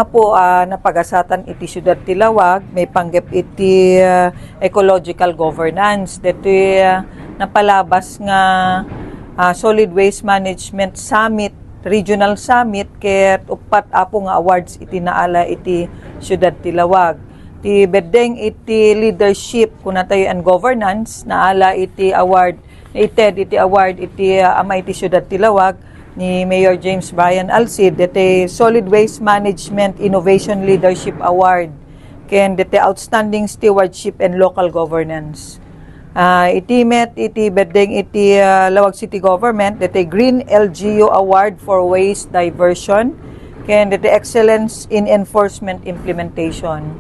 Apo, napagasatan iti syudad ti Laoag, may panggap iti ecological governance. Dito napalabas nga solid waste management summit, regional summit, ket Uppat apo nga awards iti naala iti syudad ti Laoag. Ti bedeng iti leadership kuna tayo and governance, naala iti award, ited iti award iti ama iti syudad ti Laoag, ni Mayor James Brian Alcid, dete Solid Waste Management Innovation Leadership Award, ken dete Outstanding Stewardship and Local Governance. Iti met iti bedeng iti Laoag City Government, dete Green LGU Award for Waste Diversion, ken dete Excellence in Enforcement Implementation.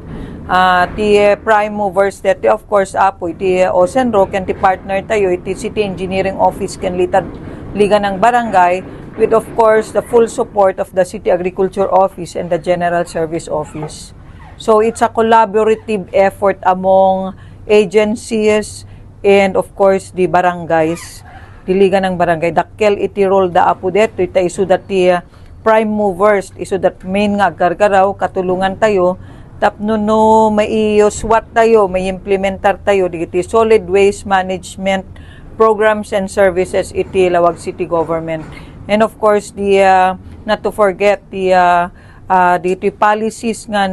Ti prime movers dete of course apo iti Osenro, ken ti partner tayo iti City Engineering Office ken Liga ng Barangay, with of course the full support of the City Agriculture Office and the General Service Office. So it's a collaborative effort among agencies and of course the barangays, the Liga ng Barangay. Dakkel iti role da apo deto, ita iso dati prime movers, iso dat main nga gargaraw, katulungan tayo, tapno no naiyuswat tayo, may implementar tayo, digiti solid waste management programs and services iti Laoag City Government. And of course, not to forget, the policies nga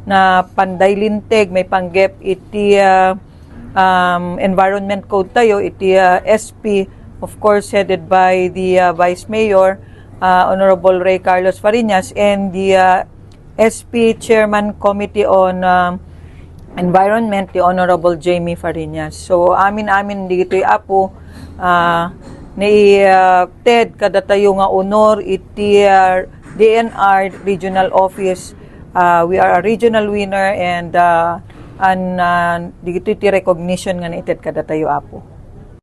na pandaylinteg, may panggep iti environment code tayo, iti SP, of course, headed by the Vice Mayor, Honorable Ray Carlos Fariñas, and the SP Chairman Committee on Environment, the Honorable Jamie Fariñas. So, amin dito'y apo, ni TED kada tayo nga honor iti DNR Regional Office. We are a regional winner and dito iti recognition nga ni TED kada tayo apo.